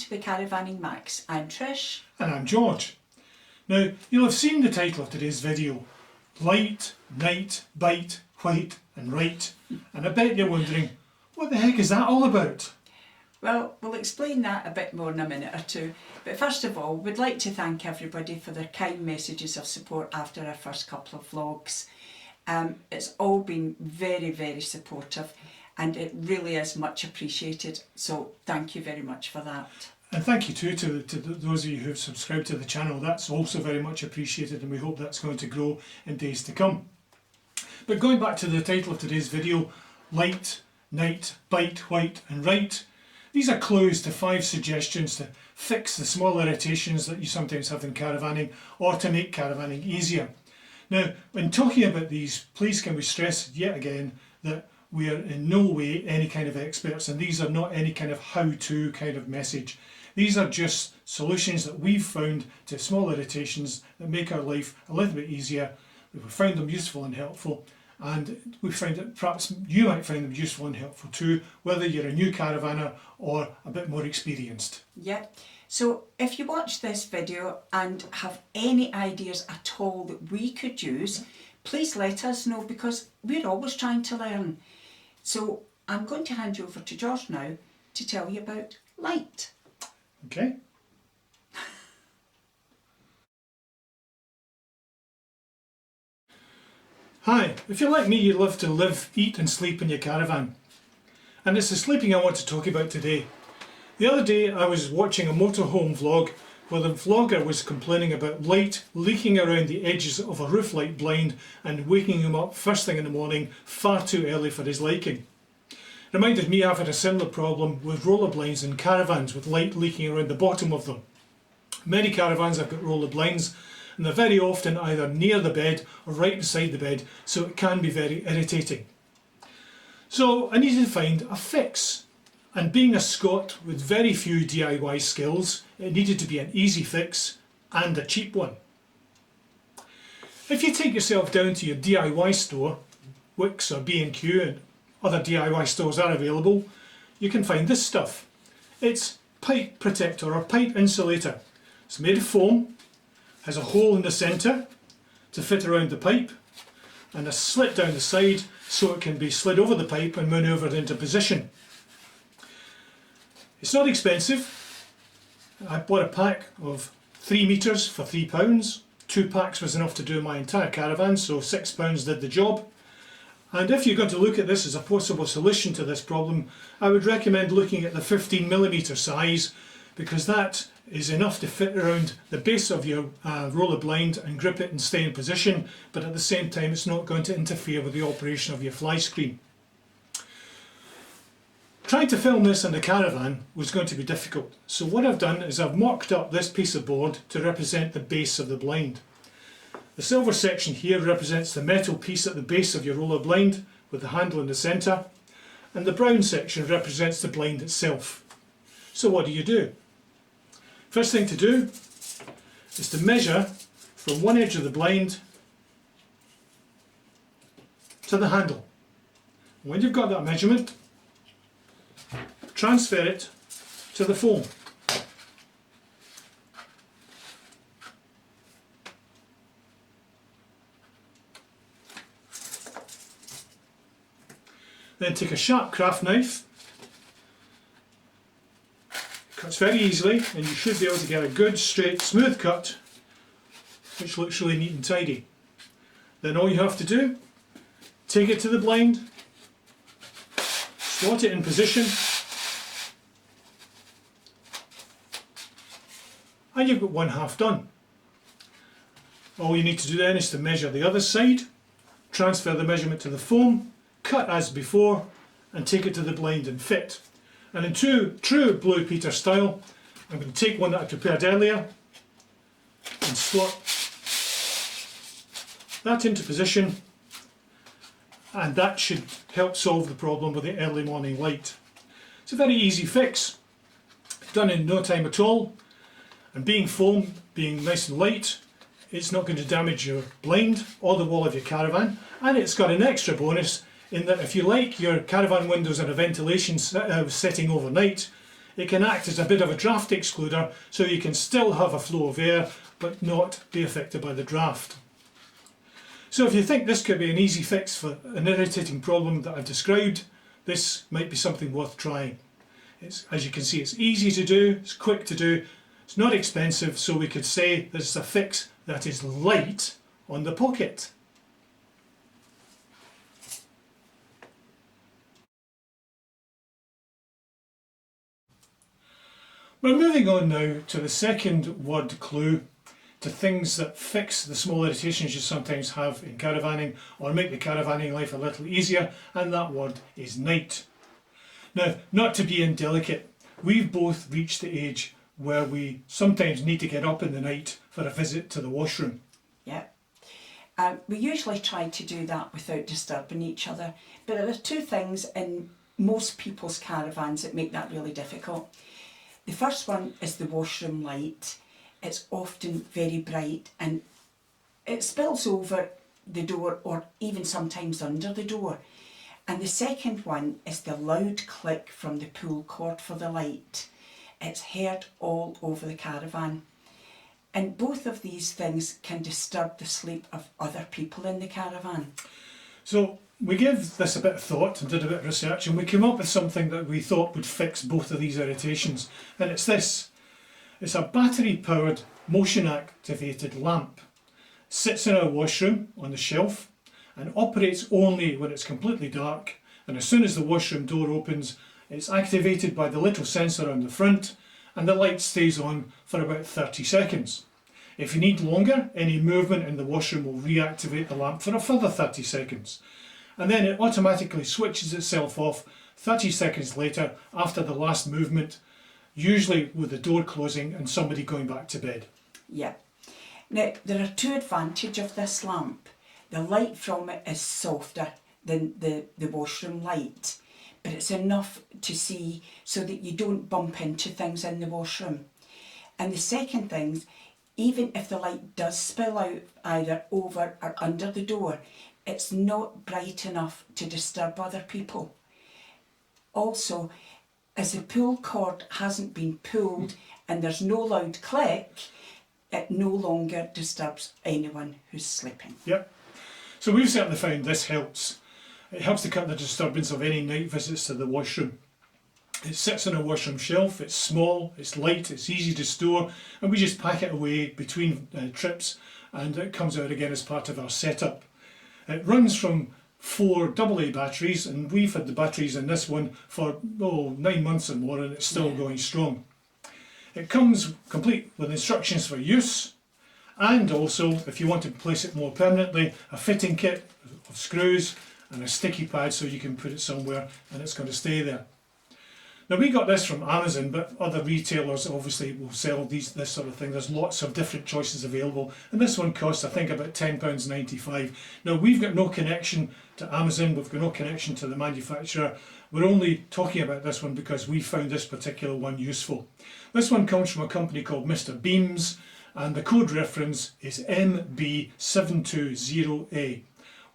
to the Caravanning Max. I'm Trish. And I'm George. Now, you'll have seen the title of today's video. Light, night, bite, white and right. And I bet you're wondering, what the heck is that all about? Well, we'll explain that a bit more in a minute or two. But first of all, we'd like to thank everybody for their kind messages of support after our first couple of vlogs. It's all been very, very supportive. And it really is much appreciated, so thank you very much for that. And thank you too to those of you who have subscribed to the channel. That's also very much appreciated, and we hope that's going to grow in days to come. But going back to the title of today's video, light, night, bite, white and right. These are clues to 5 suggestions to fix the small irritations that you sometimes have in caravanning, or to make caravanning easier. Now, when talking about these, please can we stress yet again that we are in no way any kind of experts, and these are not any kind of how-to kind of message. These are just solutions that we've found to small irritations that make our life a little bit easier. We've found them useful and helpful, and we found that perhaps you might find them useful and helpful too, whether you're a new caravanner or a bit more experienced. Yeah, so if you watch this video and have any ideas at all that we could use, please let us know, because we're always trying to learn. So I'm going to hand you over to George now to tell you about light. Okay. Hi, if you're like me, you love to live, eat and sleep in your caravan. And it's the sleeping I want to talk about today. The other day I was watching a motorhome vlog where the vlogger was complaining about light leaking around the edges of a roof light blind and waking him up first thing in the morning far too early for his liking. Reminded me I've had a similar problem with roller blinds in caravans with light leaking around the bottom of them. Many caravans have got roller blinds, and they're very often either near the bed or right beside the bed, so it can be very irritating. So I needed to find a fix. And being a Scot with very few DIY skills, it needed to be an easy fix and a cheap one. If you take yourself down to your DIY store, Wix or B&Q and other DIY stores are available, you can find this stuff. It's pipe protector or pipe insulator. It's made of foam, has a hole in the centre to fit around the pipe, and a slit down the side so it can be slid over the pipe and manoeuvred into position. It's not expensive. I bought a pack of 3 metres for £3. 2 packs was enough to do my entire caravan, so £6 did the job. And if you're going to look at this as a possible solution to this problem, I would recommend looking at the 15mm size, because that is enough to fit around the base of your roller blind and grip it and stay in position, but at the same time it's not going to interfere with the operation of your fly screen. Trying to film this in the caravan was going to be difficult, so what I've done is I've mocked up this piece of board to represent the base of the blind. The silver section here represents the metal piece at the base of your roller blind with the handle in the centre, and the brown section represents the blind itself. So what do? First thing to do is to measure from one edge of the blind to the handle. When you've got that measurement, transfer it to the foam. Then take a sharp craft knife. It cuts very easily, and you should be able to get a good, straight, smooth cut which looks really neat and tidy. Then all you have to do, take it to the blind, slot it in position, and you've got one half done. All you need to do then is to measure the other side, transfer the measurement to the foam, cut as before, and take it to the blind and fit. And in true Blue Peter style, I'm going to take one that I prepared earlier and slot that into position, and that should help solve the problem with the early morning light. It's a very easy fix, done in no time at all. And being foam, being nice and light, it's not going to damage your blind or the wall of your caravan, and it's got an extra bonus in that if you like your caravan windows in a ventilation setting overnight, it can act as a bit of a draft excluder, so you can still have a flow of air but not be affected by the draft. So if you think this could be an easy fix for an irritating problem that I've described, this might be something worth trying. As you can see, it's easy to do, it's quick to do, it's not expensive, so we could say this is a fix that is light on the pocket. We're moving on now to the second word clue, to things that fix the small irritations you sometimes have in caravanning or make the caravanning life a little easier, and that word is night. Now, not to be indelicate, we've both reached the age where we sometimes need to get up in the night for a visit to the washroom. Yeah. We usually try to do that without disturbing each other, but there are two things in most people's caravans that make that really difficult. The first one is the washroom light. It's often very bright and it spills over the door or even sometimes under the door. And the second one is the loud click from the pull cord for the light. It's heard all over the caravan. And both of these things can disturb the sleep of other people in the caravan. So we gave this a bit of thought and did a bit of research, and we came up with something that we thought would fix both of these irritations. And it's this. It's a battery powered motion activated lamp. It sits in our washroom on the shelf and operates only when it's completely dark, and as soon as the washroom door opens, it's activated by the little sensor on the front and the light stays on for about 30 seconds. If you need longer, any movement in the washroom will reactivate the lamp for a further 30 seconds. And then it automatically switches itself off 30 seconds later after the last movement, usually with the door closing and somebody going back to bed. Yeah. Now, there are two advantages of this lamp. The light from it is softer than the washroom light, but it's enough to see so that you don't bump into things in the washroom. And the second thing, even if the light does spill out either over or under the door, it's not bright enough to disturb other people. Also, as the pull cord hasn't been pulled and there's no loud click, it no longer disturbs anyone who's sleeping. Yep. So we've certainly found this helps. It helps to cut the disturbance of any night visits to the washroom. It sits on a washroom shelf, it's small, it's light, it's easy to store, and we just pack it away between trips and it comes out again as part of our setup. It runs from 4 AA batteries, and we've had the batteries in this one for 9 months or more, and it's still going strong. It comes complete with instructions for use, and also, if you want to place it more permanently, a fitting kit of screws and a sticky pad so you can put it somewhere and it's going to stay there. Now, we got this from Amazon, but other retailers obviously will sell this sort of thing. There's lots of different choices available, and this one costs, I think, about £10.95. Now, we've got no connection to Amazon, we've got no connection to the manufacturer. We're only talking about this one because we found this particular one useful. This one comes from a company called Mr. Beams, and the code reference is MB720A.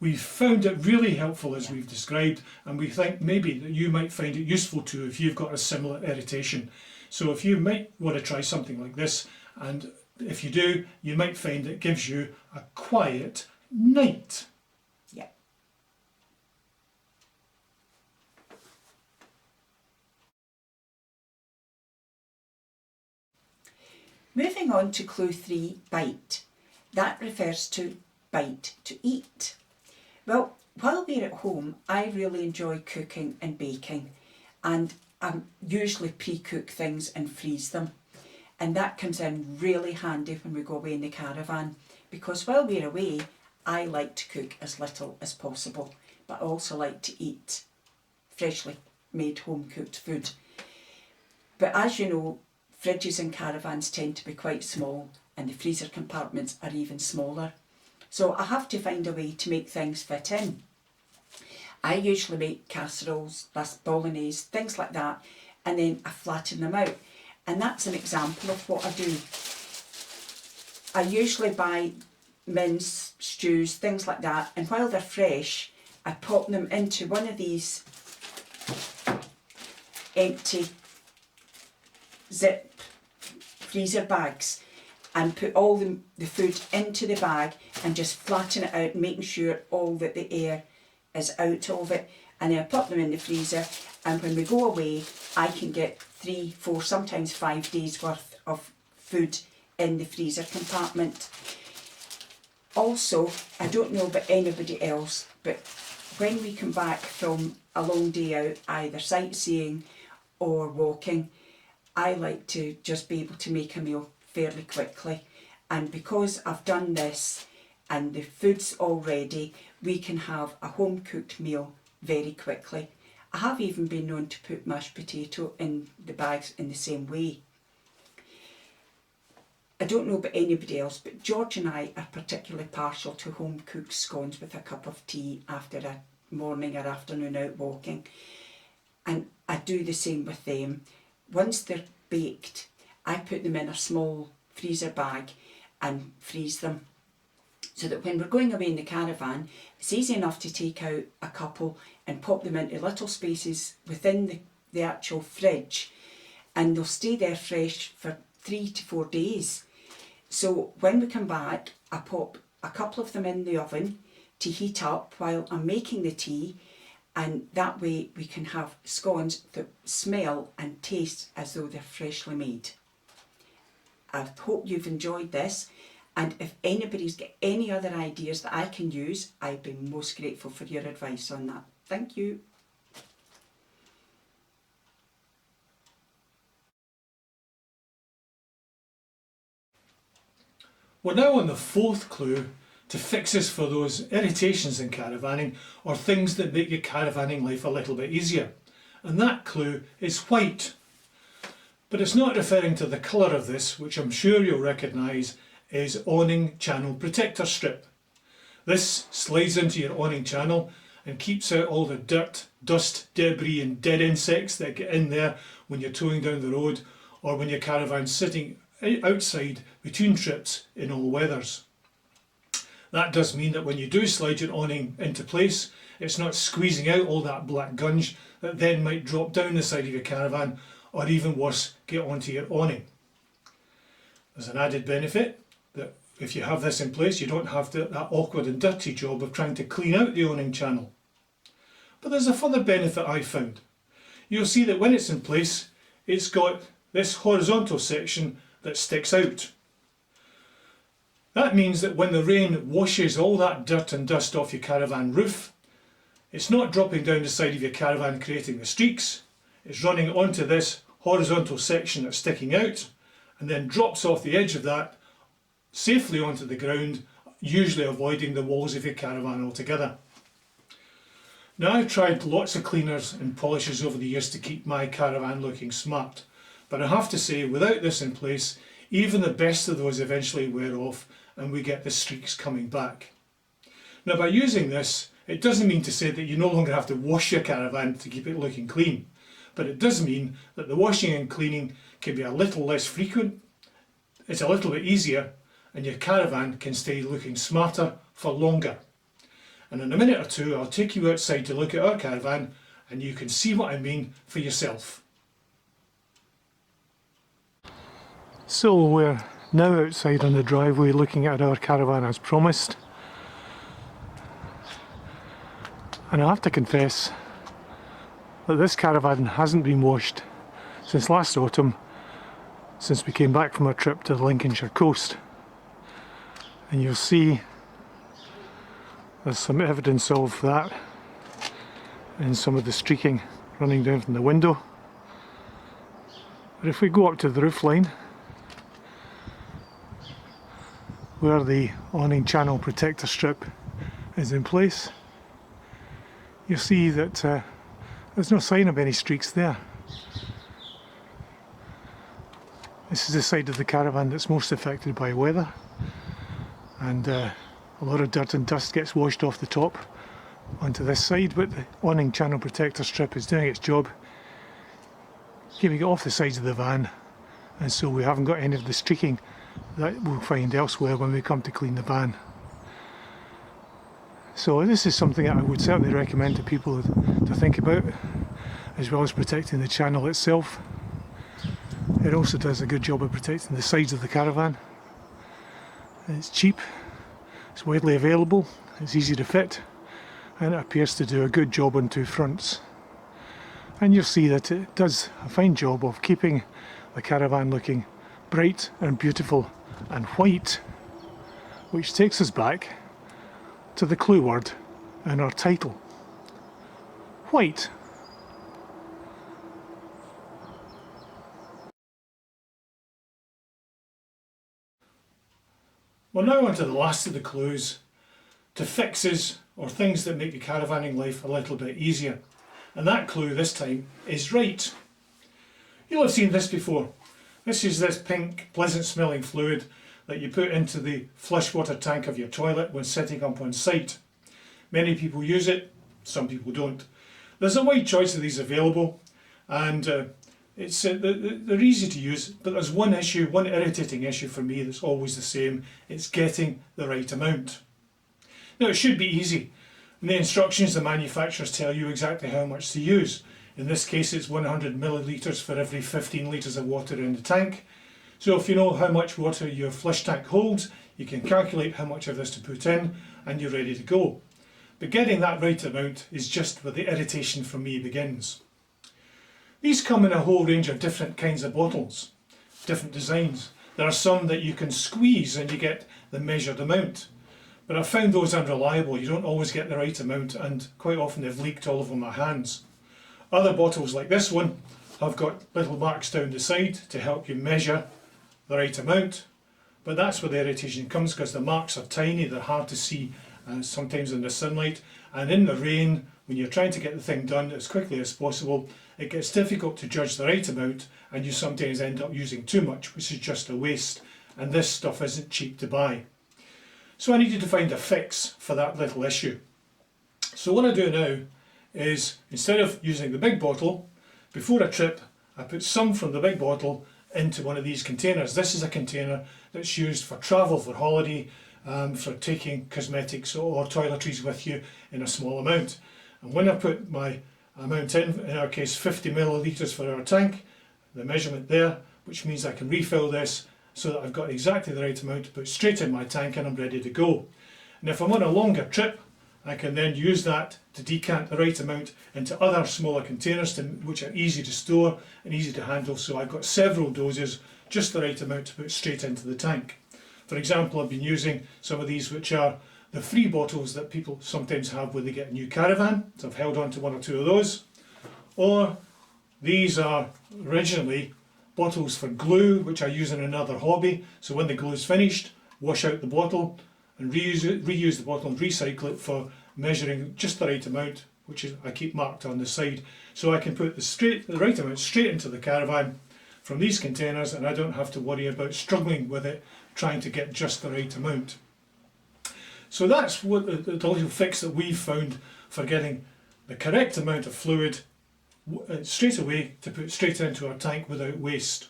We've found it really helpful as we've described, and we think maybe that you might find it useful too if you've got a similar irritation. So if you might want to try something like this, and if you do, you might find it gives you a quiet night. Yeah. Moving on to clue 3, bite. That refers to bite, to eat. Well, while we're at home, I really enjoy cooking and baking, and I usually pre-cook things and freeze them. And that comes in really handy when we go away in the caravan, because while we're away, I like to cook as little as possible, but I also like to eat freshly made home-cooked food. But as you know, fridges in caravans tend to be quite small, and the freezer compartments are even smaller. So I have to find a way to make things fit in. I usually make casseroles, bolognese, things like that, and then I flatten them out. And that's an example of what I do. I usually buy mince, stews, things like that, and while they're fresh, I pop them into one of these empty zip freezer bags and put all the food into the bag and just flatten it out, making sure all that the air is out of it. And then I put them in the freezer, and when we go away, I can get 3, 4, sometimes 5 days worth of food in the freezer compartment. Also, I don't know about anybody else, but when we come back from a long day out, either sightseeing or walking, I like to just be able to make a meal fairly quickly. And because I've done this and the food's all ready, we can have a home cooked meal very quickly. I have even been known to put mashed potato in the bags in the same way. I don't know about anybody else, but George and I are particularly partial to home cooked scones with a cup of tea after a morning or afternoon out walking. And I do the same with them. Once they're baked, I put them in a small freezer bag and freeze them, so that when we're going away in the caravan, it's easy enough to take out a couple and pop them into little spaces within the actual fridge, and they'll stay there fresh for 3 to 4 days. So when we come back, I pop a couple of them in the oven to heat up while I'm making the tea, and that way we can have scones that smell and taste as though they're freshly made. I hope you've enjoyed this, and if anybody's got any other ideas that I can use, I'd be most grateful for your advice on that. Thank you. We're now on the 4th clue to fixes for those irritations in caravanning, or things that make your caravanning life a little bit easier. And that clue is white. But it's not referring to the colour of this, which I'm sure you'll recognise is awning channel protector strip. This slides into your awning channel and keeps out all the dirt, dust, debris and dead insects that get in there when you're towing down the road, or when your caravan's sitting outside between trips in all weathers. That does mean that when you do slide your awning into place, it's not squeezing out all that black gunge that then might drop down the side of your caravan, or even worse, get onto your awning. There's an added benefit that if you have this in place, you don't have that awkward and dirty job of trying to clean out the awning channel. But there's a further benefit I found. You'll see that when it's in place, it's got this horizontal section that sticks out. That means that when the rain washes all that dirt and dust off your caravan roof, it's not dropping down the side of your caravan creating the streaks, it's running onto this horizontal section that's sticking out, and then drops off the edge of that safely onto the ground, usually avoiding the walls of your caravan altogether. Now, I've tried lots of cleaners and polishes over the years to keep my caravan looking smart, but I have to say, without this in place, even the best of those eventually wear off and we get the streaks coming back. Now, by using this, it doesn't mean to say that you no longer have to wash your caravan to keep it looking clean, but it does mean that the washing and cleaning can be a little less frequent, it's a little bit easier, and your caravan can stay looking smarter for longer. And in a minute or two, I'll take you outside to look at our caravan and you can see what I mean for yourself. So we're now outside on the driveway looking at our caravan as promised. And I have to confess that this caravan hasn't been washed since last autumn, since we came back from our trip to the Lincolnshire coast. And you'll see there's some evidence of that in some of the streaking running down from the window. But if we go up to the roof line, where the awning channel protector strip is in place, you'll see that there's no sign of any streaks there. This is the side of the caravan that's most affected by weather, and a lot of dirt and dust gets washed off the top onto this side, but the awning channel protector strip is doing its job, keeping it off the sides of the van, and so we haven't got any of the streaking that we'll find elsewhere when we come to clean the van. So this is something that I would certainly recommend to people to think about, as well as protecting the channel itself. It also does a good job of protecting the sides of the caravan. It's cheap, it's widely available, it's easy to fit, and it appears to do a good job on two fronts. And you'll see that it does a fine job of keeping the caravan looking bright and beautiful and white, which takes us back to the clue word in our title. White. We're now on to the last of the clues, to fixes or things that make the caravanning life a little bit easier. And that clue this time is right. You'll have seen this before. This is this pink, pleasant smelling fluid that you put into the flush water tank of your toilet when setting up on site. Many people use it, some people don't. There's a wide choice of these available, and they're easy to use, but there's one issue, one irritating issue for me that's always the same. It's getting the right amount. Now it should be easy. In the instructions the manufacturers tell you exactly how much to use. In this case it's 100 millilitres for every 15 litres of water in the tank. So if you know how much water your flush tank holds, you can calculate how much of this to put in and you're ready to go. But getting that right amount is just where the irritation for me begins. These come in a whole range of different kinds of bottles, different designs. There are some that you can squeeze and you get the measured amount. But I've found those unreliable. You don't always get the right amount, and quite often they've leaked all over my hands. Other bottles like this one have got little marks down the side to help you measure the right amount. But that's where the irritation comes, because the marks are tiny, they're hard to see sometimes in the sunlight, and in the rain, when you're trying to get the thing done as quickly as possible, it gets difficult to judge the right amount, and you sometimes end up using too much, which is just a waste, and this stuff isn't cheap to buy. So I needed to find a fix for that little issue. So what I do now is, instead of using the big bottle, before a trip I put some from the big bottle into one of these containers. This is a container that's used for travel, for holiday, for taking cosmetics or toiletries with you in a small amount. And when I put my amount in our case 50 millilitres for our tank, the measurement there, which means I can refill this so that I've got exactly the right amount to put straight in my tank and I'm ready to go. And if I'm on a longer trip, I can then use that to decant the right amount into other smaller containers which are easy to store and easy to handle, so I've got several doses, just the right amount to put straight into the tank. For example, I've been using some of these which are the free bottles that people sometimes have when they get a new caravan, so I've held on to one or two of those. Or these are originally bottles for glue, which I use in another hobby, so when the glue is finished, wash out the bottle and reuse the bottle and recycle it for measuring just the right amount, which is I keep marked on the side, so I can put the right amount straight into the caravan from these containers, and I don't have to worry about struggling with it, trying to get just the right amount. So that's what the little fix that we've found for getting the correct amount of fluid straight away to put straight into our tank without waste.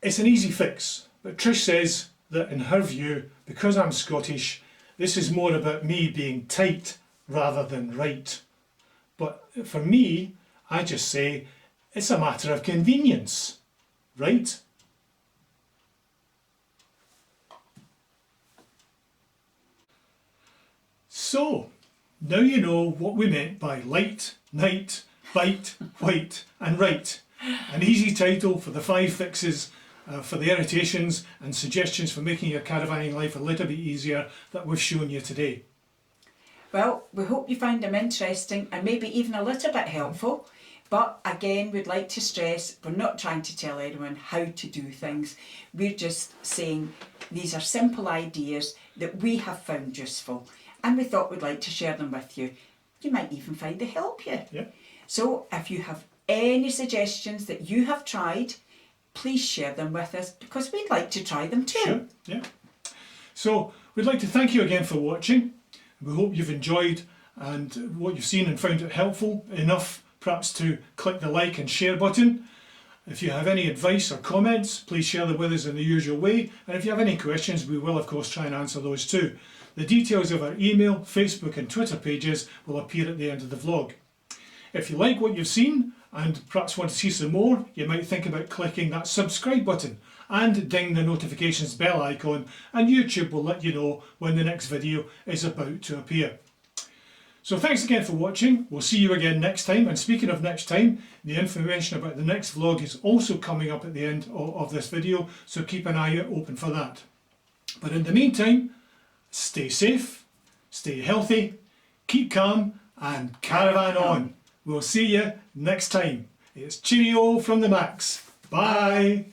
It's an easy fix, but Trish says that in her view, because I'm Scottish, this is more about me being tight rather than right. But for me, I just say it's a matter of convenience, right? So, now you know what we meant by light, night, bite, white and right. An easy title for the 5 fixes for the irritations and suggestions for making your caravanning life a little bit easier that we've shown you today. Well, we hope you find them interesting and maybe even a little bit helpful. But again, we'd like to stress, we're not trying to tell anyone how to do things. We're just saying these are simple ideas that we have found useful, and we thought we'd like to share them with you. You might even find they help you. Yeah. So if you have any suggestions that you have tried, please share them with us, because we'd like to try them too. Sure, yeah. So we'd like to thank you again for watching. We hope you've enjoyed and what you've seen and found it helpful enough perhaps to click the like and share button. If you have any advice or comments, please share them with us in the usual way, and if you have any questions, we will of course try and answer those too. The details of our email, Facebook and Twitter pages will appear at the end of the vlog. If you like what you've seen and perhaps want to see some more, you might think about clicking that subscribe button and ding the notifications bell icon, and YouTube will let you know when the next video is about to appear. So thanks again for watching. We'll see you again next time, and speaking of next time, the information about the next vlog is also coming up at the end of this video, so keep an eye open for that. But in the meantime, stay safe, stay healthy, keep calm, and caravan on. We'll see you next time. It's cheerio from the Max. Bye.